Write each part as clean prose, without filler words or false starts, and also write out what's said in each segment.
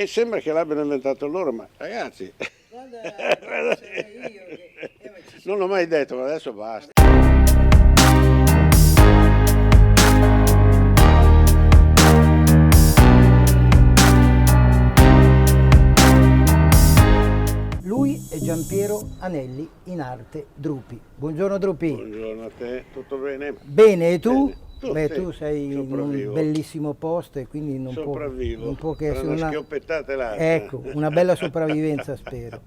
E sembra che l'abbiano inventato loro, ma ragazzi, Guarda, sono io ma non l'ho mai detto, ma adesso basta. Lui è Giampiero Anelli, in arte Drupi. Buongiorno Drupi. Buongiorno a te, tutto bene? Bene, e tu? Bene. Tu, Beh, sì, tu sei in un sopravvivo. bellissimo posto e quindi Sopravvivo, non può che tra essere una una... schioppetta e l'altra. Ecco, una bella sopravvivenza spero.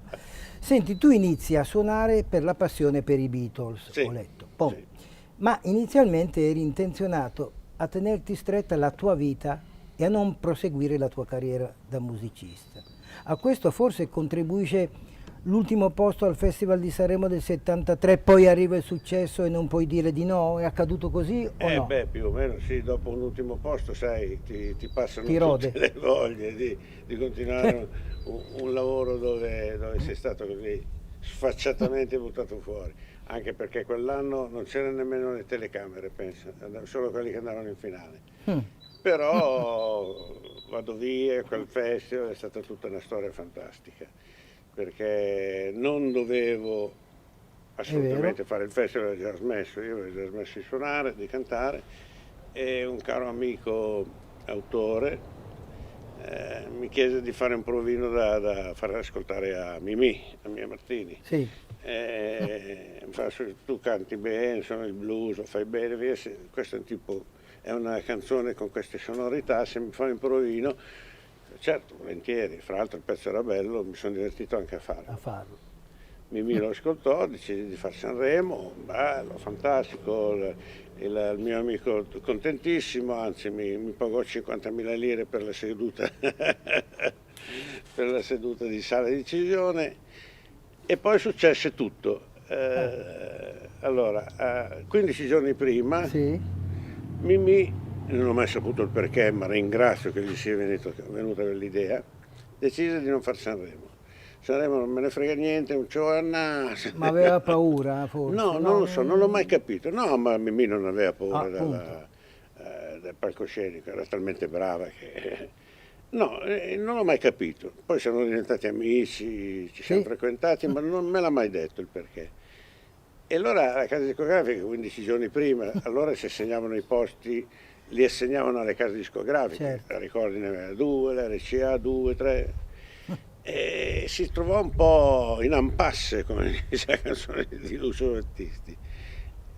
Senti, tu inizi a suonare per la passione per i Beatles, Sì, ho letto. Poi, sì. ma inizialmente eri intenzionato a tenerti stretta la tua vita e a non proseguire la tua carriera da musicista. A questo forse contribuisce l'ultimo posto al Festival di Sanremo del 73, poi arriva il successo e non puoi dire di no? È accaduto così o no? Beh, più o meno sì, dopo un ultimo posto, sai, ti passano Ti rode. tutte le voglie di continuare un lavoro dove sei stato così sfacciatamente buttato fuori. Anche perché quell'anno non c'erano nemmeno le telecamere, penso, solo quelli che andavano in finale. Mm. Però vado via, quel festival è stata tutta una storia fantastica, perché non dovevo assolutamente fare il festival, avevo già smesso, io avevo già smesso di suonare, di cantare, e un caro amico autore mi chiese di fare un provino da far ascoltare a Mimì, a Mia Martini. Sì. Tu canti bene, sono il blues, lo fai bene, via, questo è un tipo, è una canzone con queste sonorità, se mi fai un provino, certo, volentieri, fra l'altro il pezzo era bello, mi sono divertito anche a farlo. A farlo. Mimì lo ascoltò, decise di fare Sanremo, bello, fantastico, il mio amico contentissimo, anzi mi pagò 50.000 lire per la seduta, per la seduta di sala di decisione, e poi successe tutto. Allora, 15 giorni prima, Sì. Mimì, non ho mai saputo il perché, ma ringrazio che gli sia venuta quell'idea, decise di non fare Sanremo. Sanremo non me ne frega niente, non c'ho una... Ma aveva paura forse? No, non lo so, non l'ho mai capito. No, ma Mimì non aveva paura Appunto. del palcoscenico, era talmente brava che... No, non l'ho mai capito. Poi siamo diventati amici, ci siamo Sì. frequentati, ma non me l'ha mai detto il perché. E allora la casa discografica, 15 giorni prima, allora si assegnavano i posti, li assegnavano alle case discografiche. Certo. La Ricordi ne aveva 2, la RCA 2, 3. E si trovò un po' in impasse, come dice la canzone di Lucio Battisti.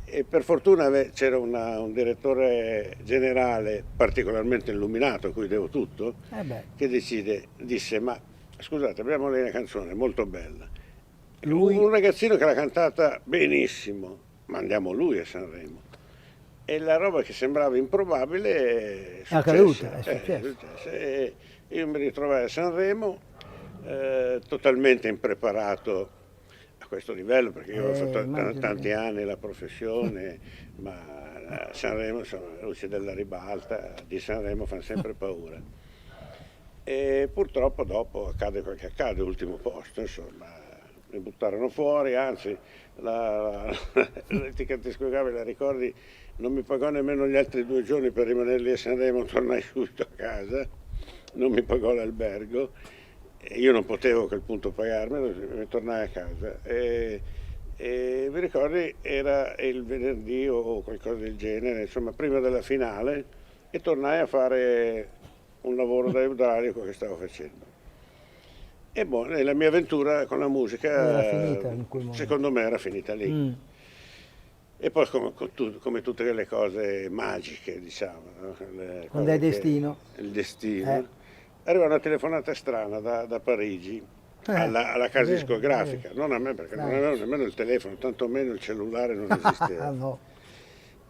E per fortuna c'era un direttore generale particolarmente illuminato, a cui devo tutto, Beh. che disse, ma scusate, abbiamo lì una canzone molto bella. Lui- Un ragazzino che l'ha cantata benissimo, mandiamo lui a Sanremo. E la roba che sembrava improbabile È accaduta, è successo. E io mi ritrovai a Sanremo totalmente impreparato a questo livello, perché io ho fatto immagino tanti che- anni la professione, ma a Sanremo, insomma, la luce della ribalta di Sanremo fanno sempre paura. E purtroppo dopo accade quel che accade, ultimo posto, insomma, mi buttarono fuori, anzi l'etichetta discografica, la Ricordi, non mi pagò nemmeno gli altri 2 giorni per rimanere lì a Sanremo, tornai subito a casa, non mi pagò l'albergo, e io non potevo a quel punto pagarmelo, mi tornai a casa. E mi ricordi, era il venerdì o qualcosa del genere, insomma, prima della finale, e tornai a fare un lavoro da idraulico che stavo facendo. E la mia avventura con la musica, Era finita in quel momento. secondo me, era finita lì. Mm. E poi come tutte le cose magiche, diciamo, no? Quando è destino. Il destino. Arriva una telefonata strana da Parigi alla casa vero, discografica, vero. non a me, perché non Dai. avevo nemmeno il telefono, tantomeno il cellulare non esisteva. Ah, no.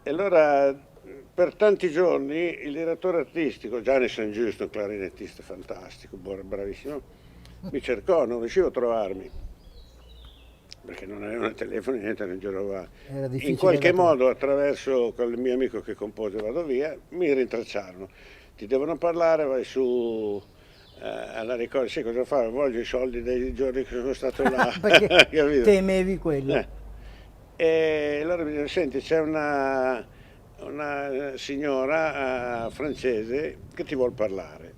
E allora per tanti giorni il direttore artistico, Gianni San Giusto, un clarinettista fantastico, bravissimo, mi cercò, non riuscivo a trovarmi, perché non avevano telefoni, niente, non girovava. Era difficile In qualche da trovare. modo, attraverso quel mio amico che compose Vado Via, mi rintracciarono. Ti devono parlare, vai su alla Ricordi, sai cosa fare? Voglio i soldi dei giorni che sono stato là. Perché Capito? temevi quello. E allora mi dice, senti, c'è una signora francese che ti vuol parlare.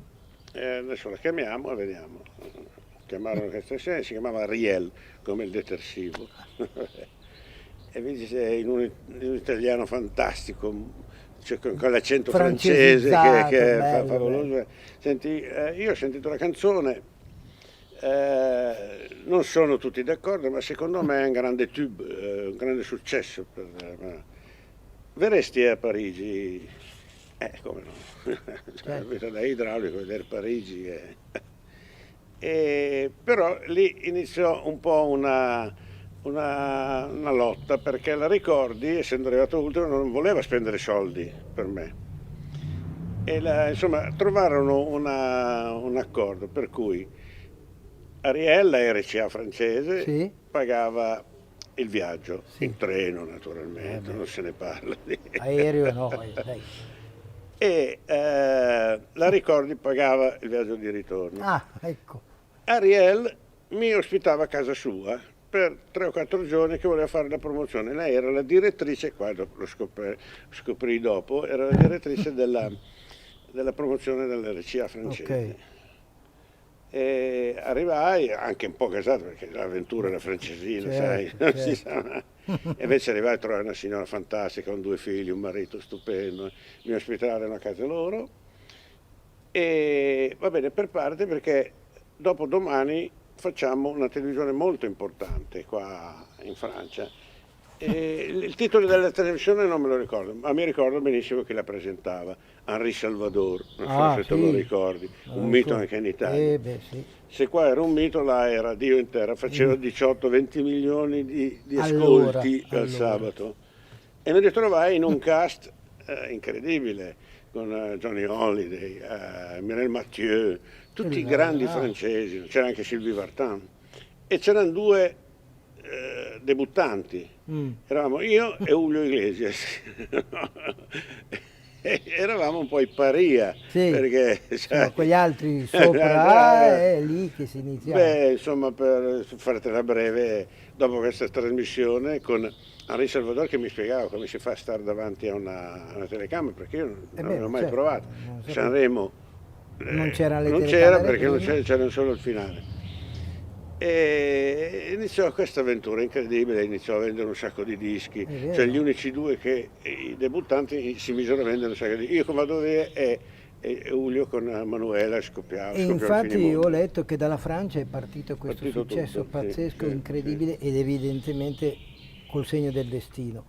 Adesso la chiamiamo e vediamo. Chiamarono questa scena, si chiamava Ariel, come il detersivo. E mi dice in un italiano fantastico, cioè con l'accento francese che è favoloso. Bello. Senti, io ho sentito la canzone, non sono tutti d'accordo, ma secondo me è un grande tube, un grande successo. Verresti a Parigi? Come no? Cioè, Certo. da idraulico vedere Parigi. Però lì iniziò un po' una lotta, perché la Ricordi, essendo arrivato ultimo, non voleva spendere soldi per me. Insomma, trovarono un accordo per cui Ariel, la RCA francese, Sì, pagava il viaggio, sì. in treno naturalmente, Beh. non se ne parla. Aereo no, dai. E la Ricordi pagava il viaggio di ritorno. Ah, ecco. Ariel mi ospitava a casa sua per 3 o 4 giorni, che voleva fare la promozione. Lei era la direttrice, qua lo scoprì dopo, era la direttrice della promozione dell'RCA francese. Ok. E arrivai anche un po' casato, perché l'avventura era francesina, sai, Certo, non si certo. sa mai. E invece arrivai a trovare una signora fantastica con 2 figli, un marito stupendo, mi ospitarono a casa loro. E va bene per parte, perché dopo domani facciamo una televisione molto importante qua in Francia. E il titolo della televisione non me lo ricordo, ma mi ricordo benissimo chi la presentava, Henri Salvador, non so Ah, se te lo sì. ricordi, un Lo mito ricordo. anche in Italia. Beh, sì. Se qua era un mito, là era Dio in terra, faceva 18-20 milioni di Allora, ascolti al allora. sabato. E mi ritrovai in un cast incredibile, con Johnny Holiday, Mireille Mathieu, tutti i grandi Ah, francesi, c'era anche Sylvie Vartan. E c'erano 2 debuttanti, mm. eravamo io e Julio Iglesias. E eravamo un po' i paria, Sì, perché insomma, sai, quegli altri sopra è lì che si iniziava. beh, insomma, per fartela breve, dopo questa trasmissione con Henri Salvador che mi spiegava come si fa a stare davanti a una telecamera, perché io non Beh, avevo ma mai certo, provato. non sapevo. Sanremo Non c'erano le non c'era, telecamere perché non prima. c'era solo il finale. E iniziò questa avventura incredibile, iniziò a vendere un sacco di dischi, È cioè gli vero. unici 2 che i debuttanti si misero a vendere un sacco di dischi. Io come vado via e Julio con Manuela scoppiò E il infatti ho finimondo. letto che dalla Francia è partito questo Partito successo tutto, sì, pazzesco, sì, sì. incredibile ed evidentemente col segno del destino.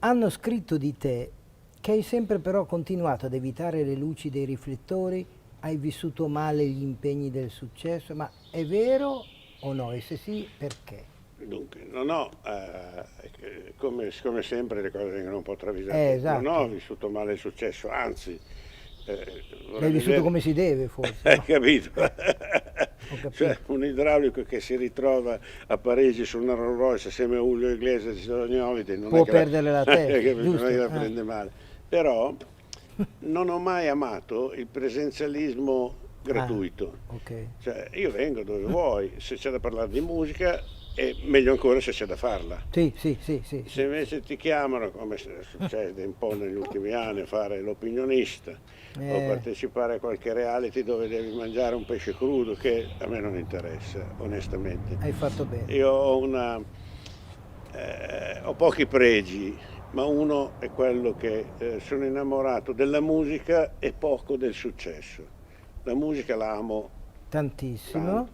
Hanno scritto di te che hai sempre però continuato ad evitare le luci dei riflettori, hai vissuto male gli impegni del successo, ma è vero o no? E se sì, perché? Dunque, non ho, come sempre, le cose vengono un po' travisate. Non ho Esatto, vissuto male il successo, anzi, l'hai vorrei vissuto vedere. come si deve forse, Hai no? capito? Ho Cioè, capito. un idraulico che si ritrova a Parigi su una Rolls Royce assieme a Julio Iglesias e Johnny Holiday, non è Può che la, perdere la hai testa, capito? Non è che giusto? la prende male. Però non ho mai amato il presenzialismo Ah, gratuito. ok. Cioè, io vengo dove vuoi, se c'è da parlare di musica, e meglio ancora se c'è da farla. Sì, sì, sì, sì, Se sì. invece ti chiamano, come succede un po' negli ultimi anni, a fare l'opinionista o Eh, partecipare a qualche reality dove devi mangiare un pesce crudo, che a me non interessa, onestamente. hai fatto bene. Io ho pochi pregi, ma uno è quello che sono innamorato della musica e poco del successo. La musica la amo Tantissimo. tanto,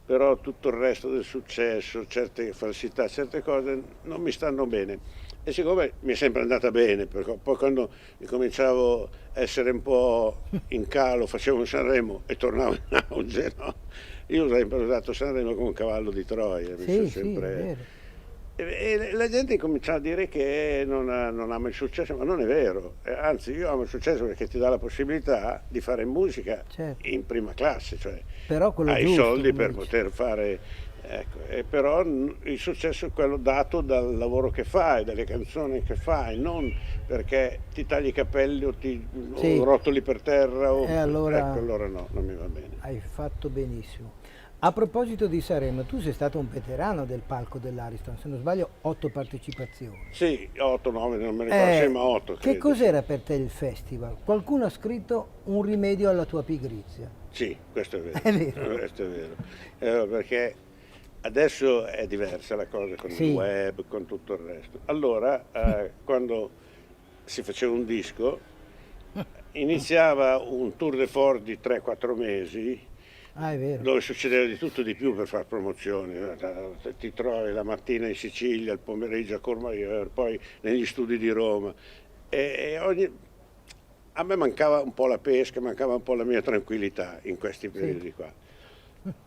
però tutto il resto del successo, certe falsità, certe cose non mi stanno bene. E siccome mi è sempre andata bene, perché poi quando cominciavo a essere un po' in calo, facevo un Sanremo e tornavo in auge, no? Io ho sempre usato Sanremo come un cavallo di Troia, mi sono Sì, sì, è sempre... vero. E la gente comincia a dire che non ama il successo, ma non è vero. Anzi, io amo il successo perché ti dà la possibilità di fare musica Certo. in prima classe, cioè Però quello hai i giusto, soldi come per dici. poter fare, ecco, e però il successo è quello dato dal lavoro che fai, dalle canzoni che fai, non perché ti tagli i capelli o Sì, rotoli per terra, e ecco, allora allora no, non mi va bene. hai fatto benissimo. A proposito di Sanremo, tu sei stato un veterano del palco dell'Ariston, se non sbaglio 8 partecipazioni. Sì, 8, 9, non mi ricordo, sì, ma 8 che credo. cos'era per te il festival? Qualcuno ha scritto un rimedio alla tua pigrizia. Sì, questo è vero. È vero. Questo è vero. Perché adesso è diversa la cosa con Sì. il web, con tutto il resto. Allora, quando si faceva un disco, iniziava un tour de force di 3-4 mesi Ah, è vero. dove succedeva di tutto di più per fare promozioni. Ti trovi la mattina in Sicilia, il pomeriggio a Courmayeur, poi negli studi di Roma. A me mancava un po' la pesca, mancava un po' la mia tranquillità in questi periodi qua.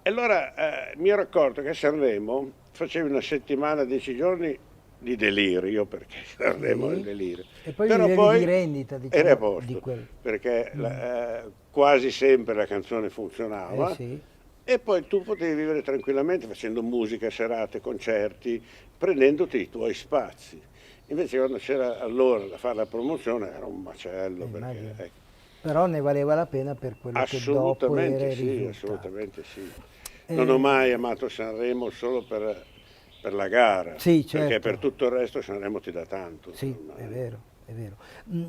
E allora mi ero accorto che a Sanremo facevi una settimana, 10 giorni di delirio, perché Sanremo è il delirio. E poi Però i livelli di rendita, eri diciamo, a posto, di quel... perché quasi sempre la canzone funzionava. sì. E poi tu potevi vivere tranquillamente facendo musica, serate, concerti, prendendoti i tuoi spazi. Invece quando c'era allora da fare la promozione era un macello. Immagino. Ecco. Però ne valeva la pena per quello che dopo era il Sì, risultato. assolutamente sì. Non ho mai amato Sanremo solo per la gara, Sì, perché certo. per tutto il resto Sanremo ti dà tanto. Sì, insomma. è vero, è vero.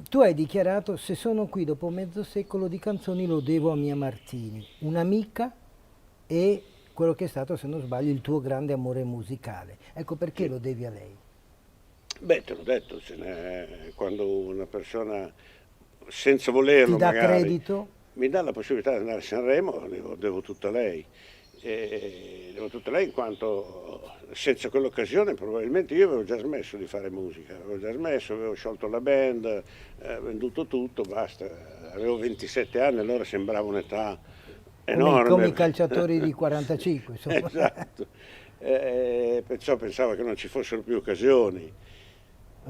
Tu hai dichiarato: se sono qui dopo mezzo secolo di canzoni lo devo a Mia Martini, un'amica e quello che è stato, se non sbaglio, il tuo grande amore musicale. Ecco perché Sì. lo devi a lei. Beh, te l'ho detto, quando una persona senza volerlo Ti dà magari credito? mi dà la possibilità di andare a Sanremo, devo tutto a lei. Devo tutto a lei in quanto senza quell'occasione probabilmente io avevo già smesso di fare musica, avevo già smesso, avevo sciolto la band, venduto tutto, basta. Avevo 27 anni, allora sembrava un'età enorme. Come i calciatori di 45, insomma. Esatto. Perciò pensavo che non ci fossero più occasioni.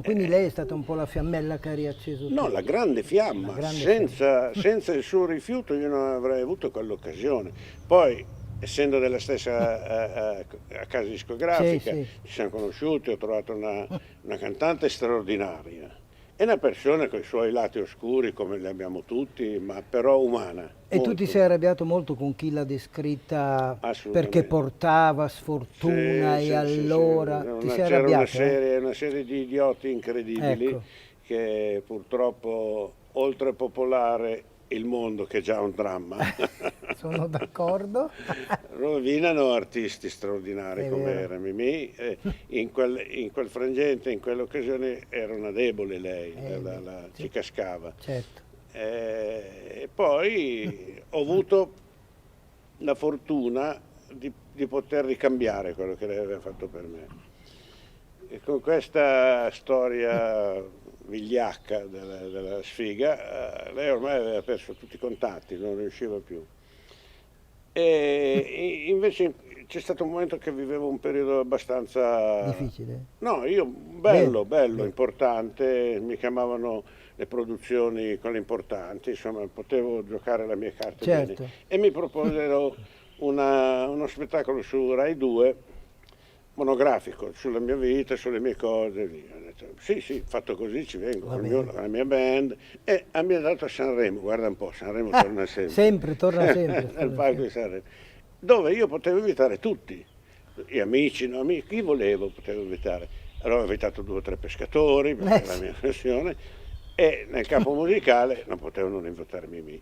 Quindi lei è stata un po' la fiammella che ha riacceso No, tutto. la grande fiamma, La grande senza il suo rifiuto io non avrei avuto quell'occasione. Poi, essendo della stessa casa discografica, Sì, sì. ci siamo conosciuti, ho trovato una cantante straordinaria. È una persona con i suoi lati oscuri, come li abbiamo tutti, ma però umana. E tu molto. ti sei arrabbiato molto con chi l'ha descritta Assolutamente. perché portava sfortuna Sì, e sì, allora sì, ti sei c'era arrabbiato? una serie di idioti incredibili Ecco. che purtroppo, oltre a popolare il mondo, che è già un dramma, Sono d'accordo. rovinano artisti straordinari È come vero. era Mimì. In quel frangente, in quell'occasione, era una debole lei, ci cascava. Certo. E poi ho avuto la fortuna di poter ricambiare quello che lei aveva fatto per me. E con questa storia vigliacca della sfiga, lei ormai aveva perso tutti i contatti, non riusciva più. E invece c'è stato un momento che vivevo un periodo abbastanza... Difficile? No, io bello, Bene. importante, mi chiamavano le produzioni quelle importanti, insomma potevo giocare la mia carta Certo. bene. E mi proposero uno spettacolo su Rai 2, monografico, sulla mia vita, sulle mie cose. Ho detto, sì, fatto così ci vengo Va con bene. la mia band. E mi ha dato a Sanremo, guarda un po', Sanremo torna sempre. Sempre, torna sempre. Nel palco di Sanremo, dove io potevo invitare tutti, gli amici, no, amici, chi volevo potevo invitare. Allora ho invitato 2 o 3 pescatori, perché è la mia passione, e nel capo musicale non potevo non invitare Mimì.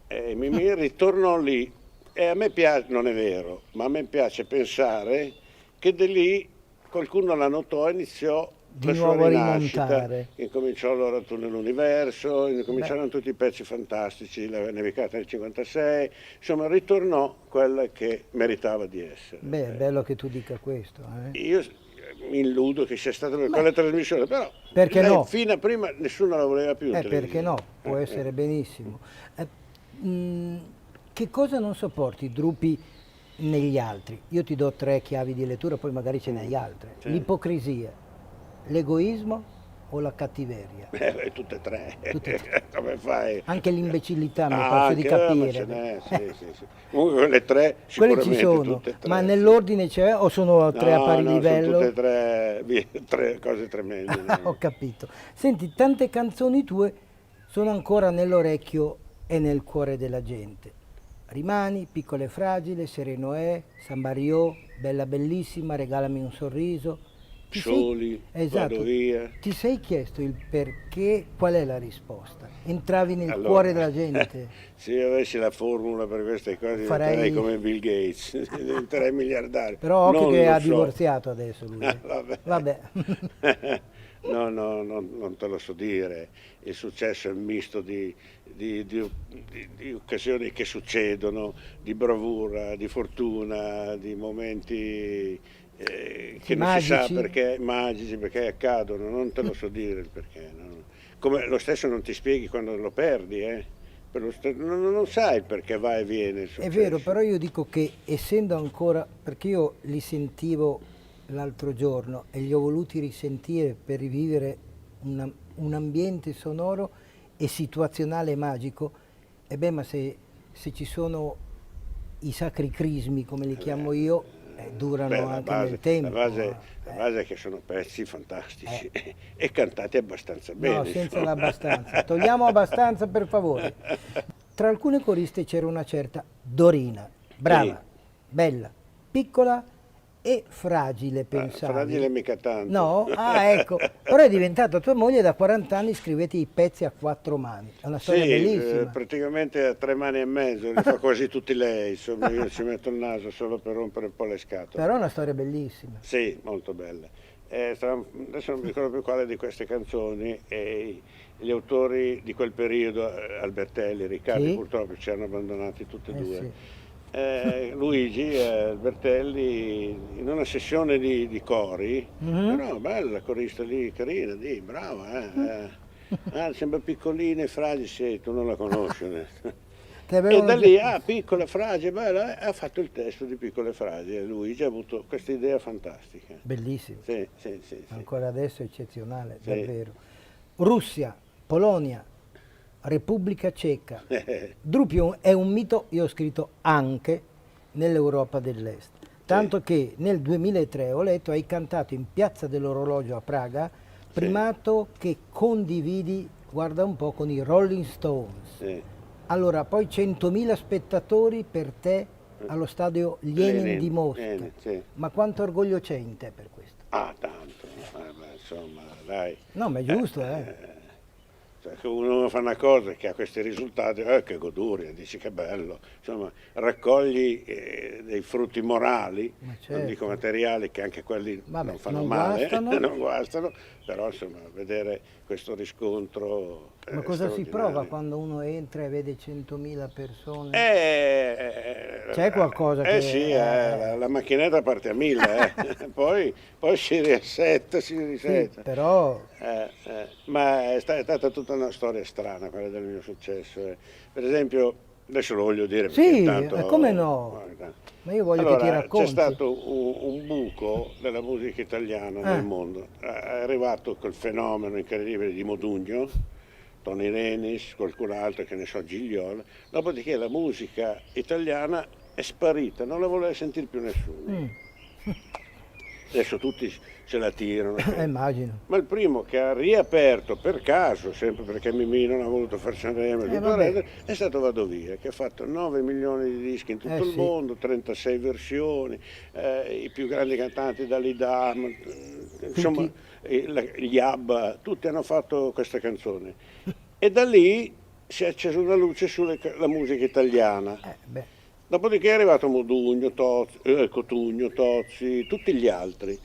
E Mimì ritornò lì, e a me piace, non è vero, ma a me piace pensare che da lì qualcuno la notò e iniziò Di la sua nuovo a rinascita. rimontare. Incominciò allora Tu nell'universo, incominciarono tutti i pezzi fantastici, la nevicata del 56, insomma ritornò quella che meritava di essere. Beh, è bello che tu dica questo. Io mi illudo che sia stata quella trasmissione, però Perché lei no? fino a prima nessuno la voleva più in Perché televisione. no? Può essere benissimo. Che cosa non sopporti, Drupi, negli altri? Io ti do 3 chiavi di lettura, poi magari ce n'hai altre. Sì. L'ipocrisia, l'egoismo o la cattiveria? Tutte e 3. Tutte e 3. Come fai? Anche l'imbecillità mi pare di Ma capire. ce n'è, sì. Comunque quelle 3 Quelle sicuramente ci sono, tutte e 3. ma nell'ordine c'è o sono 3 a pari No, livello? sono tutte e 3 cose tremende. Ho capito. Senti, tante canzoni tue sono ancora nell'orecchio e nel cuore della gente. Rimani, Piccola e fragile, Sereno è, San Barriò, Bella bellissima, Regalami un sorriso. Soli, Esatto, vado via. ti sei chiesto il perché, qual è la risposta? Entravi nel Allora, cuore della gente? se io avessi la formula per queste cose diventerei Farei... come Bill Gates, diventerei miliardario. Però occhio Non che lo ha so. divorziato adesso lui. Vabbè. Vabbè. No, no, non te lo so dire. Il successo è un misto di occasioni che succedono, di bravura, di fortuna, di momenti che non si sa Magici? perché, magici, perché accadono, non te lo so dire il perché. No. Come lo stesso non ti spieghi quando lo perdi, non sai il perché va e viene il È successo. vero, però io dico che essendo ancora, perché io li sentivo l'altro giorno e li ho voluti risentire per rivivere un ambiente sonoro e situazionale magico, e beh, ma se ci sono i sacri crismi, come li chiamo io, durano Beh, anche nel tempo. la base è che sono pezzi fantastici e cantati abbastanza bene. No, senza insomma. l'abbastanza. Togliamo abbastanza, per favore. Tra alcune coriste c'era una certa Dorina, brava, Sì. bella, piccola e fragile, pensavi. Fragile mica tanto. No? Ah, ecco. Però è diventata tua moglie, da 40 anni scrivete i pezzi a 4 mani. È una storia Sì, bellissima. praticamente a 3 mani e mezzo, li fa quasi tutti lei, insomma io ci metto il naso solo per rompere un po' le scatole. Però è una storia bellissima. Sì, molto bella. Adesso non mi ricordo più quale di queste canzoni, e gli autori di quel periodo, Albertelli, Riccardi, Sì. purtroppo ci hanno abbandonati tutti e due. Sì. Luigi Albertelli in una sessione di cori, Mhm. però bella corista lì, carina, brava, sembra piccolina e fragile, sì, tu non la conosci. Ti E avevano da lì, già- piccola, fragile, bella, ha fatto il testo di Piccola e fragile, Luigi ha avuto questa idea fantastica. Bellissimo. Sì, sì, sì, sì. Ancora adesso è eccezionale, Sì. davvero. Russia, Polonia, Repubblica Ceca. Drupio è un mito, io ho scritto anche nell'Europa dell'Est. Tanto che nel 2003 ho letto, hai cantato in Piazza dell'Orologio a Praga, primato che condividi, guarda un po', con i Rolling Stones. Sì. Allora, poi 100.000 spettatori per te allo stadio Lenin di Mosca. Lenin, sì. Ma quanto orgoglio c'è in te per questo? Ah, tanto, beh, insomma, dai. No, ma è giusto, eh. Cioè, che uno fa una cosa che ha questi risultati, che goduria, dici che bello, insomma, raccogli dei frutti morali, Ma non certo. dico materiali, che anche quelli Vabbè, non fanno non male, guastano. non guastano, però insomma, vedere questo riscontro Ma cosa si prova straordinario. quando uno entra e vede 100.000 persone? C'è qualcosa che- Sì, la macchinetta parte a 1000, poi si risetta, si Sì, risetta. però Ma è stata tutta una storia strana quella del mio successo. Per esempio, adesso lo voglio dire perché sì, intanto... come no? guarda. Ma io voglio Allora, che ti racconti. c'è stato un buco della musica italiana nel mondo. È arrivato quel fenomeno incredibile di Modugno, Tony Renis, qualcun altro, che ne so, Gigliola. Dopodiché la musica italiana è sparita, non la voleva sentire più nessuno. Adesso tutti se la tirano. Immagino. Ma il primo che ha riaperto per caso, sempre perché Mimì non ha voluto far Sanremo, vabbè. è stato Vado Via, che ha fatto 9 milioni di dischi in tutto il Sì. mondo, 36 versioni, i più grandi cantanti Dalida, insomma, gli ABBA, tutti hanno fatto questa canzone. E da lì si è accesa una luce sulla musica italiana. Beh. Dopodiché è arrivato Modugno, Cotugno, Tozzi, tutti gli altri.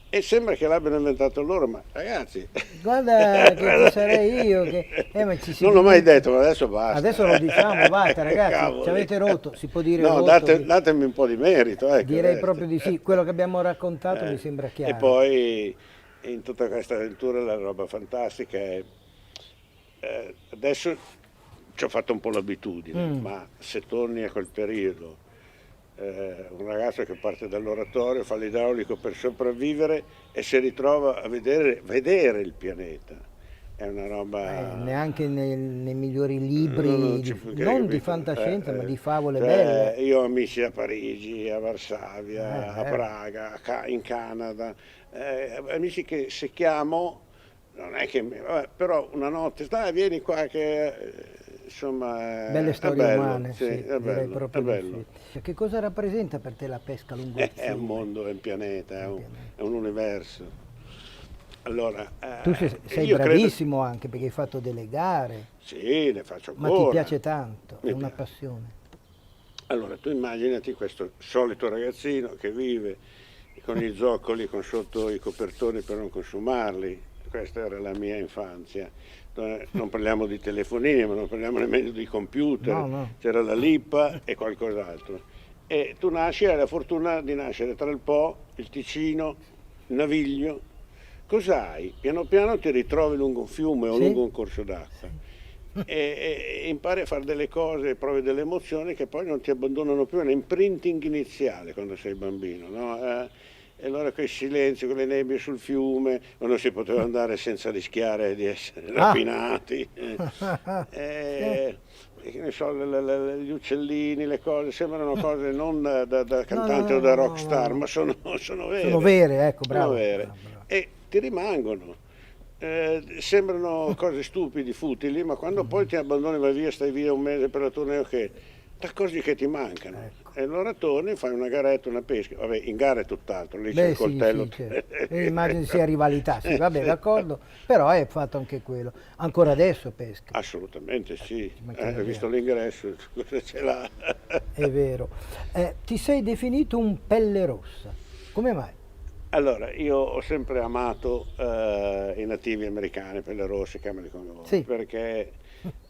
E sembra che l'abbiano inventato loro, ma ragazzi... Guarda che ci sarei io che... ma ci si non l'ho mai dimentica. detto, ma adesso basta. Adesso lo diciamo, basta ragazzi, Cavoli. ci avete rotto, si può dire No, rotto. datemi un po' di merito. Ecco, Direi adesso. proprio di sì, quello che abbiamo raccontato mi sembra chiaro. E poi in tutta questa avventura la roba fantastica è... adesso ci ho fatto un po' l'abitudine, ma se torni a quel periodo, un ragazzo che parte dall'oratorio, fa l'idraulico per sopravvivere e si ritrova a vedere il pianeta. È una roba... neanche nei migliori libri, ci fu- che non di capito? fantascienza, ma di favole Cioè, belle. io ho amici a Parigi, a Varsavia, a vero. Praga, in Canada, amici che se chiamo, non è che... vabbè, però una notte, dai, vieni qua che... insomma Belle è storie bello, umane, sì, sì, è direi bello, è proprio di bello. sì. Che cosa rappresenta per te la pesca lungo il È un fiume? mondo, è un pianeta, Un pianeta. è un universo. Allora, Tu sei io credo, bravissimo anche perché hai fatto delle gare, sì, ne faccio ma ti ancora, piace tanto, è mi una piace. passione. Allora, tu immaginati questo solito ragazzino che vive con gli zoccoli, con sotto i copertoni per non consumarli. Questa era la mia infanzia. Non parliamo di telefonini, ma non parliamo nemmeno di computer, No, no. c'era la lippa e qualcos'altro. E tu nasci, hai la fortuna di nascere tra il Po, il Ticino, il Naviglio. Cos'hai? Piano piano ti ritrovi lungo un fiume o Sì? lungo un corso d'acqua e impari a fare delle cose, provi delle emozioni che poi non ti abbandonano più, è un imprinting iniziale quando sei bambino, no? E allora quei silenzi, quelle nebbie sul fiume, quando si poteva andare senza rischiare di essere Ah! rapinati, Sì. che ne so, gli uccellini, le cose, sembrano cose non da No, cantante o no, da no, no, no, rockstar, ma no. sono Sono vere, vere, ecco, sono bravo, vere bravo, bravo. e ti rimangono. Sembrano cose stupidi, futili, ma quando poi ti abbandoni, vai via, stai via un mese per la tournée, che da cose che ti mancano. Ecco. E allora torni, fai una garetta, una pesca. Vabbè, in gara è tutt'altro, lì c'è il Beh, sì, coltello. sì, certo. Immagino sia rivalità, sì, vabbè, d'accordo, però è fatto anche quello. Ancora adesso pesca, Assolutamente sì. ci Hai mancherebbe visto altro. l'ingresso? Cosa ce l'ha? È vero. Ti sei definito un pelle rossa. Come mai? Allora, io ho sempre amato i nativi americani, pelle rosse, chiamali come vuoi, Sì, perché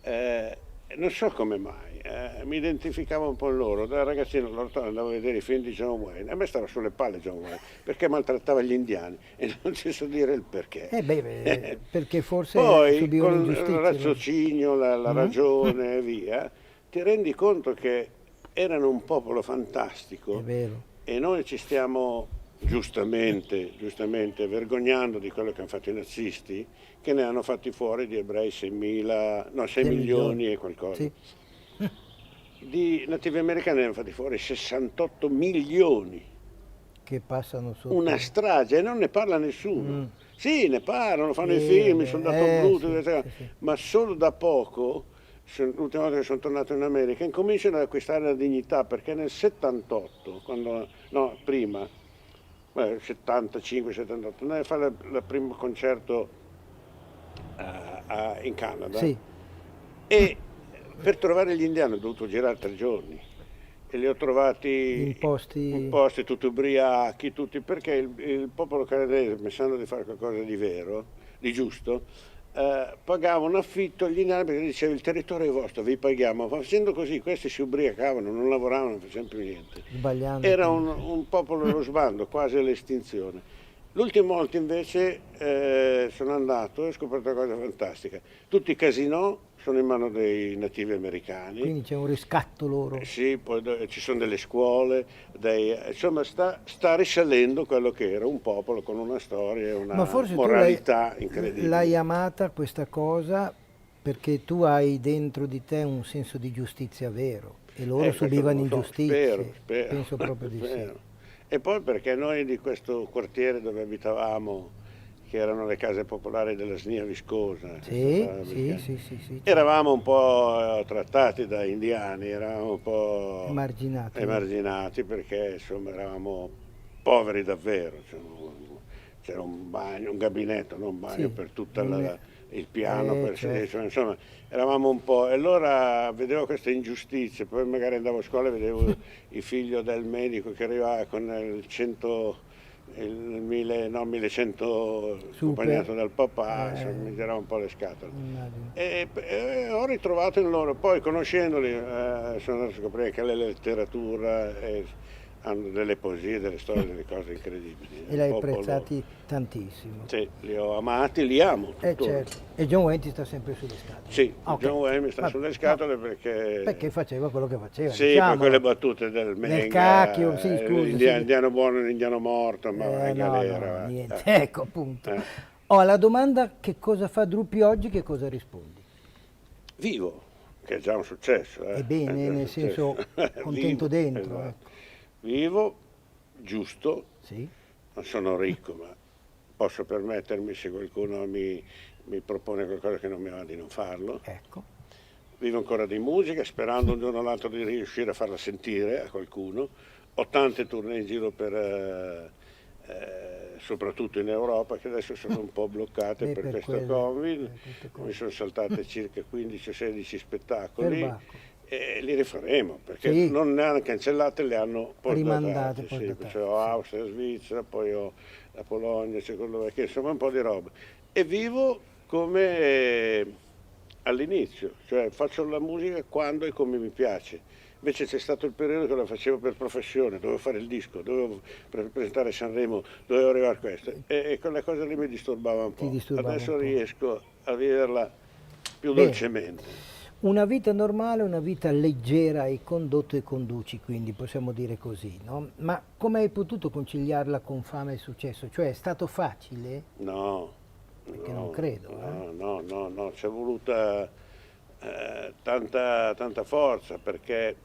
eh, non so come mai, mi identificavo un po' loro. Da ragazzino andavo a vedere i film di John Wayne, a me stava sulle palle John Wayne, perché maltrattava gli indiani e non ci so dire il perché. beh, perché forse Poi subivano con il ingiustizie loro. raziocinio, la Mm? ragione e via, ti rendi conto che erano un popolo È fantastico vero. e noi ci stiamo giustamente vergognando di quello che hanno fatto i nazisti, che ne hanno fatti fuori di ebrei 6.000, no, 6 6 milioni. milioni e qualcosa. Sì, Di nativi americani ne hanno fatti fuori 68 milioni. che passano Una sotto. strage e non ne parla nessuno. Mm. Sì, ne parlano, fanno i Sì, film, il soldato vabbè, blu, sì, eccetera, sì, sì. ma solo da poco, l'ultima volta che sono tornato in America, incominciano ad acquistare la dignità perché nel 78, quando, no, prima, 75-78, andai a fare il primo concerto in Canada Sì, e per trovare gli indiani ho dovuto girare 3 giorni e li ho trovati in in posti... posti tutti ubriachi, tutti, perché il popolo canadese, pensando di fare qualcosa di vero, di giusto, pagava un affitto agli indiani perché diceva il territorio è vostro, vi paghiamo. Ma facendo così questi si ubriacavano, non lavoravano, non facevano più niente. Sbagliando Era quindi, sì. un popolo allo sbando, quasi all'estinzione. L'ultima volta invece sono andato e ho scoperto una cosa fantastica. Tutti i casinò sono in mano dei nativi americani. Quindi c'è un riscatto loro. Sì, poi ci sono delle scuole, insomma sta risalendo quello che era un popolo con una storia e Ma una forse tu moralità l'hai incredibili. amata questa cosa perché tu hai dentro di te un senso di giustizia vero e loro Questo non subivano lo so, spero, ingiustizie. spero, Penso proprio di sì. spero. E poi perché noi di questo quartiere dove abitavamo, che erano le case popolari della Snia Viscosa, questa Sì, sì, fabbrica, sì, sì, sì, certo. eravamo un po' trattati da indiani, eravamo un po' Emarginati, vero? emarginati perché insomma eravamo poveri davvero. C'era un bagno, un gabinetto, non un bagno Sì, per tutto non è... il piano per sedere, certo. insomma eravamo un po', e allora vedevo queste ingiustizie, poi magari andavo a scuola e vedevo il figlio del medico che arrivava con il 100, il 1000, no, 1100 Super, accompagnato dal papà, insomma eh, mi girava un po' le scatole. immagino. E ho ritrovato in loro, poi conoscendoli sono andato a scoprire che la letteratura hanno delle poesie, delle storie, delle cose incredibili. È E un l'hai popolo, apprezzati tantissimo. sì, li ho amati, li amo tuttora. Certo. E John Wayne ti sta sempre sulle scatole. Sì, Ah, ok. John Wayne mi sta Vabbè, sulle no, scatole perché perché faceva quello che faceva, sì, per quelle diciamolo. battute del Nel cacchio, sì, Menga, scusa, sì. indiano buono e indiano morto, ma vai in No, no, galera. niente, ecco appunto. Eh. Alla domanda che cosa fa Drupi oggi, che cosa rispondi? Vivo, che è già un successo, È è bene, già un nel senso successo. contento Vivo, dentro, esatto. ecco. Vivo, giusto, Sì, non sono ricco, ma posso permettermi se qualcuno mi propone qualcosa che non mi va di non farlo. ecco. vivo ancora di musica, sperando un giorno o l'altro di riuscire a farla sentire a qualcuno. Ho tante tournée in giro soprattutto in Europa, che adesso sono un po' bloccate per questo Covid. Mi sono saltate circa 15-16 spettacoli. Perbacco. E li rifaremo, perché non ne hanno cancellate, le hanno rimandate. Sì, cioè ho Austria, Svizzera, poi ho la Polonia, Cecoslovacchia, insomma un po' di roba. E vivo come all'inizio, cioè faccio la musica quando e come mi piace. Invece c'è stato il periodo che la facevo per professione, dovevo fare il disco, dovevo presentare Sanremo, dovevo arrivare a questo. E quella cosa lì mi disturbava un po'. Adesso riesco a viverla più dolcemente. Una vita normale, una vita leggera, hai condotto e conduci, quindi possiamo dire così, no? Ma come hai potuto conciliarla con fama e successo? Cioè è stato facile? No. Perché non credo. No, c'è voluta tanta forza, perché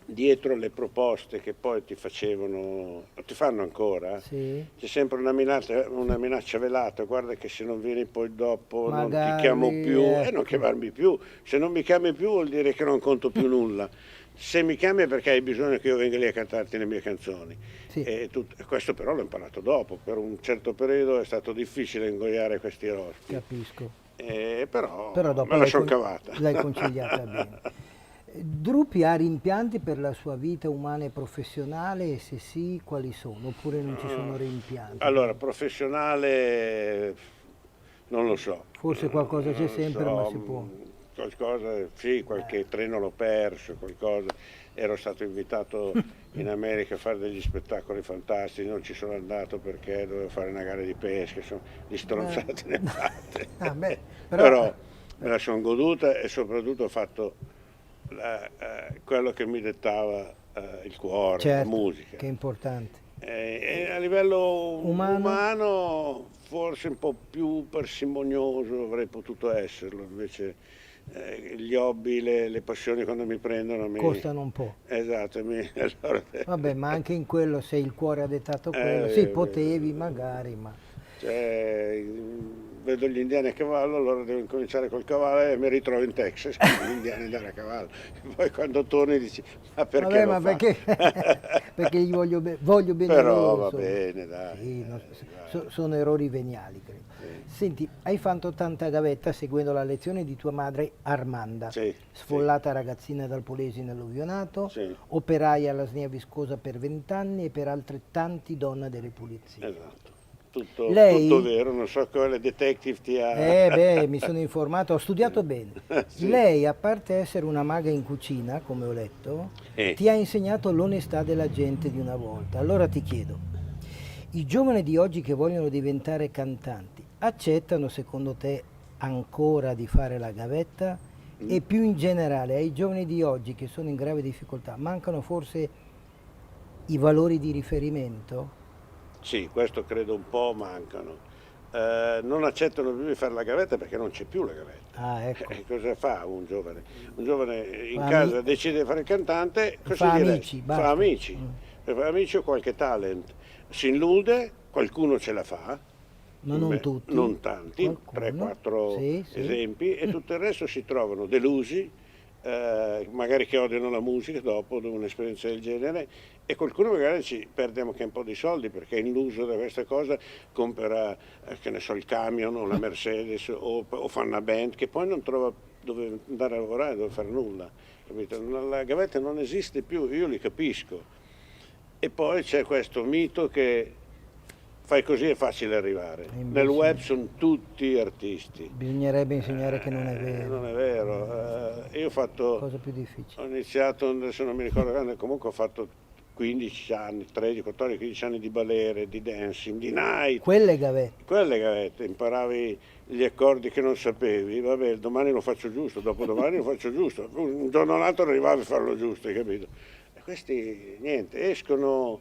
dietro le proposte che poi ti fanno ancora, sì. C'è sempre una minaccia velata: guarda che se non vieni poi dopo non ti chiamo più, non chiamarmi più, se non mi chiami più vuol dire che non conto più nulla, se mi chiami è perché hai bisogno che io venga lì a cantarti le mie canzoni. Sì. Questo però l'ho imparato dopo, per un certo periodo è stato difficile ingoiare questi rospi. Capisco. Però dopo me la sono cavata. L'hai conciliata bene. Drupi ha rimpianti per la sua vita umana e professionale, e se sì, quali sono? Oppure non ci sono rimpianti? Allora, professionale non lo so. Forse qualcosa c'è sempre, ma si può. Qualcosa, sì, qualche treno l'ho perso, qualcosa. Ero stato invitato in America a fare degli spettacoli fantastici, non ci sono andato perché dovevo fare una gara di pesca, insomma, di stronzate ne fatte. Però me la sono goduta e soprattutto ho fatto quello che mi dettava il cuore, certo, la musica. Che è importante. A livello umano forse un po' più parsimonioso avrei potuto esserlo, invece gli hobby, le passioni quando mi prendono costano un po'. Esatto. Allora, vabbè, ma anche in quello, se il cuore ha dettato quello, sì, potevi magari, ma... Cioè, vedo gli indiani a cavallo, allora devo incominciare col cavallo e mi ritrovo in Texas con gli indiani andare a cavallo. Poi quando torni dici, ma perché perché? Perché gli voglio bene però loro, va bene, dai. Sì, sono errori veniali, credo. Sì. Senti, hai fatto tanta gavetta seguendo la lezione di tua madre Armanda, sfollata ragazzina dal Polesine all'Ovionato, operaia alla Snia Viscosa per 20 anni e per altrettanti donna delle pulizie. Esatto. Tutto vero, non so quale detective ti ha... mi sono informato, ho studiato bene. Sì. Lei, a parte essere una maga in cucina, come ho letto, ti ha insegnato l'onestà della gente di una volta. Allora ti chiedo, i giovani di oggi che vogliono diventare cantanti, accettano secondo te ancora di fare la gavetta? E più in generale, ai giovani di oggi che sono in grave difficoltà, mancano forse i valori di riferimento? Sì, questo credo un po' mancano. Non accettano più di fare la gavetta perché non c'è più la gavetta. Ecco. Cosa fa un giovane? Un giovane in casa decide di fare il cantante, fa amici, fa amici. Fa amici o qualche talent. Si illude, qualcuno ce la fa, ma non tutti. Non tanti, 3-4 esempi, e tutto il resto si trovano delusi, magari che odiano la musica dopo un'esperienza del genere, e qualcuno magari ci perde anche un po' di soldi perché è illuso da questa cosa, compra che ne so, il camion o la Mercedes o fa una band che poi non trova dove andare a lavorare, dove fare nulla, capito? La gavetta non esiste più, io li capisco. E poi c'è questo mito che fai così è facile arrivare. Nel web sono tutti artisti. Bisognerebbe insegnare che non è vero. Non è vero. Io ho fatto... Cosa più difficile. Ho iniziato, adesso non mi ricordo quando, comunque ho fatto 15 anni, 13, 14, 15 anni di balere, di dancing, di night. Quelle gavette, imparavi gli accordi che non sapevi, vabbè, domani lo faccio giusto, dopodomani lo faccio giusto, un giorno o l'altro arrivavi a farlo giusto, hai capito? E questi, niente, escono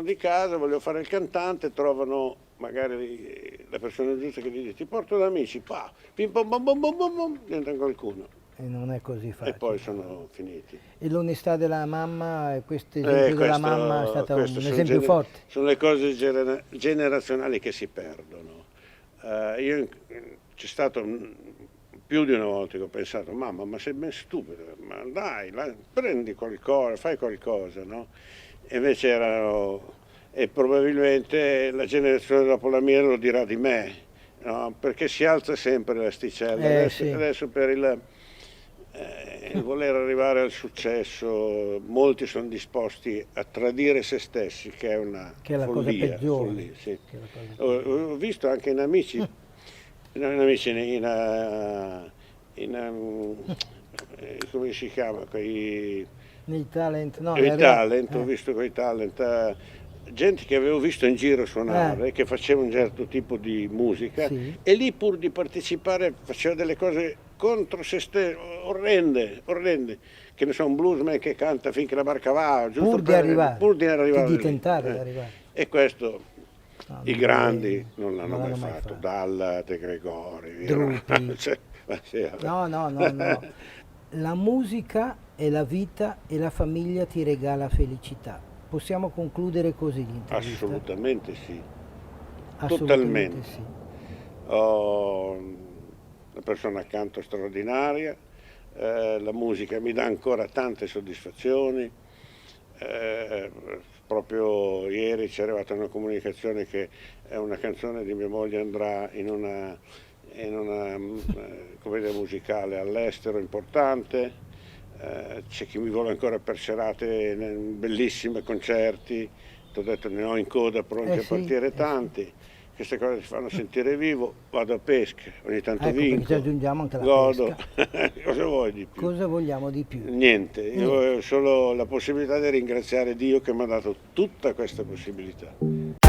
di casa, vogliono fare il cantante, trovano magari la persona giusta che gli dice ti porto da amici, pim pom bom bom bom bom bom, diventa qualcuno. E non è così facile. E poi sono finiti. E l'onestà della mamma, questo esempio della mamma è stato un esempio forte. Sono le cose generazionali che si perdono. C'è stato più di una volta che ho pensato, mamma, ma sei ben stupido, ma dai, prendi qualcosa, fai qualcosa, no? E invece erano, e probabilmente la generazione dopo la mia lo dirà di me, no? Perché si alza sempre l'asticella. Adesso, Sì. adesso per il voler arrivare al successo, molti sono disposti a tradire se stessi, che è una Che è la cosa follia. peggiore. Follia, sì. Che è la cosa Ho visto anche in amici, come si chiama, Nei talent, no, quei talent, ho visto quei talent, gente che avevo visto in giro suonare, che faceva un certo tipo di musica, Sì. e lì pur di partecipare faceva delle cose contro se stesso, orrende, che ne so, un bluesman che canta finché la barca va, giusto Pur di arrivare, pur di arrivare di lì. tentare di arrivare. E questo No, i non grandi è- non l'hanno mai fatto, fatto. Dalla, De Gregori, Drupi. cioè, ma sì, No, no, no, no. La musica è la vita e la famiglia ti regala felicità. Possiamo concludere così l'intervista? assolutamente sì, Assolutamente totalmente. sì. Ho una persona accanto straordinaria, la musica mi dà ancora tante soddisfazioni. Proprio ieri ci è arrivata una comunicazione che è una canzone di mia moglie andrà in una commedia musicale all'estero importante. C'è chi mi vuole ancora per serate bellissime, concerti. Ti ho detto, ne ho in coda pronti a Sì, partire tanti. Queste cose ti fanno sentire vivo. Vado a pesca, ogni tanto Ecco, perché ci vinco, aggiungiamo anche la godo. pesca. Cosa vuoi di più? Cosa vogliamo di più? Niente, io ho solo la possibilità di ringraziare Dio che mi ha dato tutta questa possibilità.